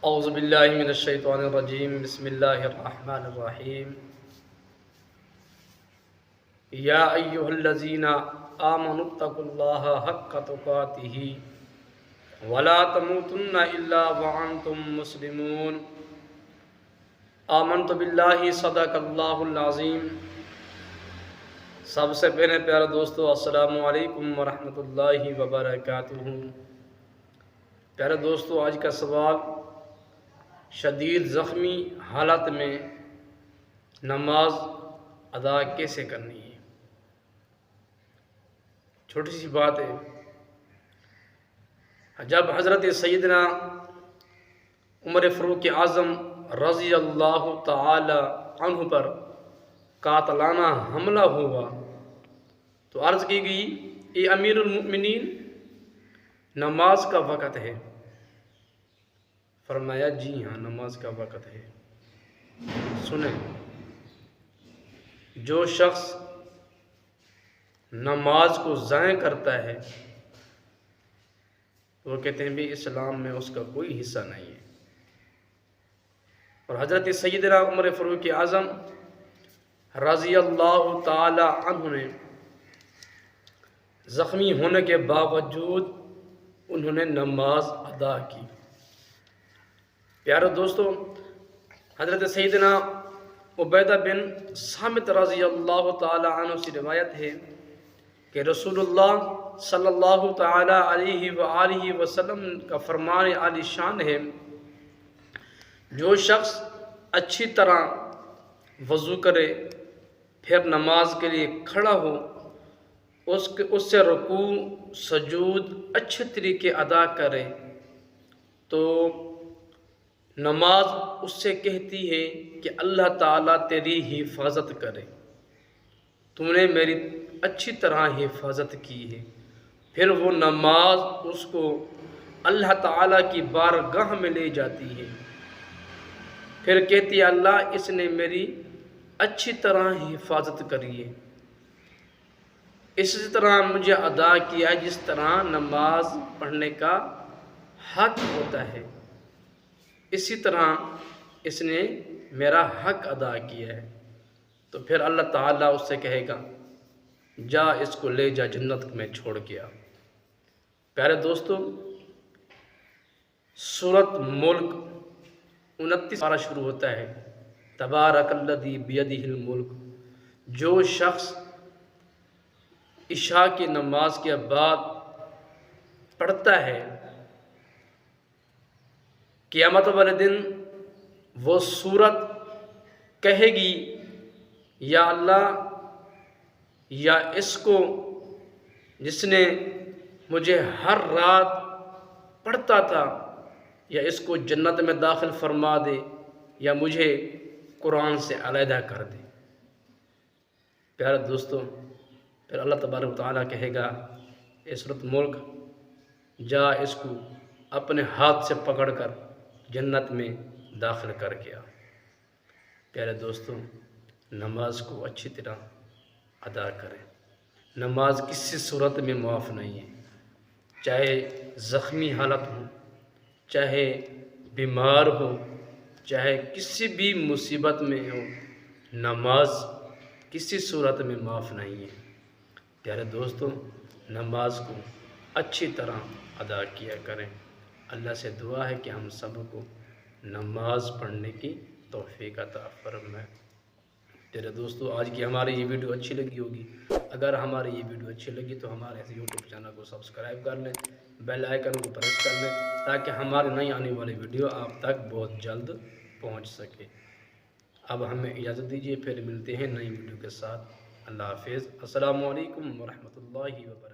اعوذ باللہ من الشیطان الرجیم بسم اللہ الرحمن الرحیم یا ایہا الذین آمنوا اتقوا اللہ حق تقاتہ ولا تموتن الا وانتم مسلمون آمنت باللہ صدق اللہ العظیم۔ سب سے پہلے پیارے دوستو السلام علیکم ورحمۃ اللہ وبرکاتہ۔ پیارے دوستو، آج کا سوال شدید زخمی حالت میں نماز ادا کیسے کرنی ہے؟ چھوٹی سی بات ہے، جب حضرت سیدنا عمر فاروق اعظم رضی اللہ تعالی عنہ پر قاتلانہ حملہ ہوا تو عرض کی گئی، اے امیر المؤمنین، نماز کا وقت ہے۔ فرمایا جی ہاں، نماز کا وقت ہے۔ سنیں، جو شخص نماز کو ضائع کرتا ہے وہ کہتے ہیں بھی اسلام میں اس کا کوئی حصہ نہیں ہے۔ اور حضرت سیدنا عمر فاروق اعظم رضی اللہ تعالی عنہ نے زخمی ہونے کے باوجود انہوں نے نماز ادا کی۔ پیارے دوستو، حضرت سیدنا عبیدہ بن صامت رضی اللہ تعالی عنہ سے روایت ہے کہ رسول اللہ صلی اللہ تعالی علیہ وآلہ وسلم کا فرمان عالی شان ہے، جو شخص اچھی طرح وضو کرے پھر نماز کے لیے کھڑا ہو، اس سے رکوع سجود اچھے طریقے ادا کرے تو نماز اس سے کہتی ہے کہ اللہ تعالیٰ تیری حفاظت کرے، تم نے میری اچھی طرح حفاظت کی ہے۔ پھر وہ نماز اس کو اللہ تعالیٰ کی بارگاہ میں لے جاتی ہے، پھر کہتی ہے اللہ اس نے میری اچھی طرح حفاظت کری ہے، اسی طرح مجھے ادا کیا جس طرح نماز پڑھنے کا حق ہوتا ہے، اسی طرح اس نے میرا حق ادا کیا ہے۔ تو پھر اللہ تعالیٰ اس سے کہے گا جا اس کو لے جا جنت میں چھوڑ کے آ۔ پیارے دوستو، سورۃ ملک 29 پارہ شروع ہوتا ہے، تبارک الذی بیدہ الملک۔ جو شخص عشاء کی نماز کے بعد پڑھتا ہے، قیامت والے دن وہ سورت کہے گی یا اللہ، یا اس کو جس نے مجھے ہر رات پڑھتا تھا، یا اس کو جنت میں داخل فرما دے، یا مجھے قرآن سے علیحدہ کر دے۔ پیارے دوستو، پھر اللہ تبارک و تعالیٰ کہے گا اے سورۃ ملک، جا اس کو اپنے ہاتھ سے پکڑ کر جنت میں داخل کر کے آ۔ پیارے دوستو، نماز کو اچھی طرح ادا کریں۔ نماز کسی صورت میں معاف نہیں ہے، چاہے زخمی حالت ہو، چاہے بیمار ہو، چاہے کسی بھی مصیبت میں ہو، نماز کسی صورت میں معاف نہیں ہے۔ پیارے دوستو، نماز کو اچھی طرح ادا کیا کریں۔ اللہ سے دعا ہے کہ ہم سب کو نماز پڑھنے کی توفیق عطا فرمائے۔ پیارے دوستو، آج کی ہماری یہ ویڈیو اچھی لگی ہوگی۔ اگر ہماری یہ ویڈیو اچھی لگی تو ہمارے یوٹیوب چینل کو سبسکرائب کر لیں، بیل آئیکن کو پریس کر لیں تاکہ ہماری نئی آنے والی ویڈیو آپ تک بہت جلد پہنچ سکے۔ اب ہمیں اجازت دیجیے، پھر ملتے ہیں نئی ویڈیو کے ساتھ۔ اللہ حافظ۔ السلام علیکم ورحمۃ اللہ وبرکاتہ۔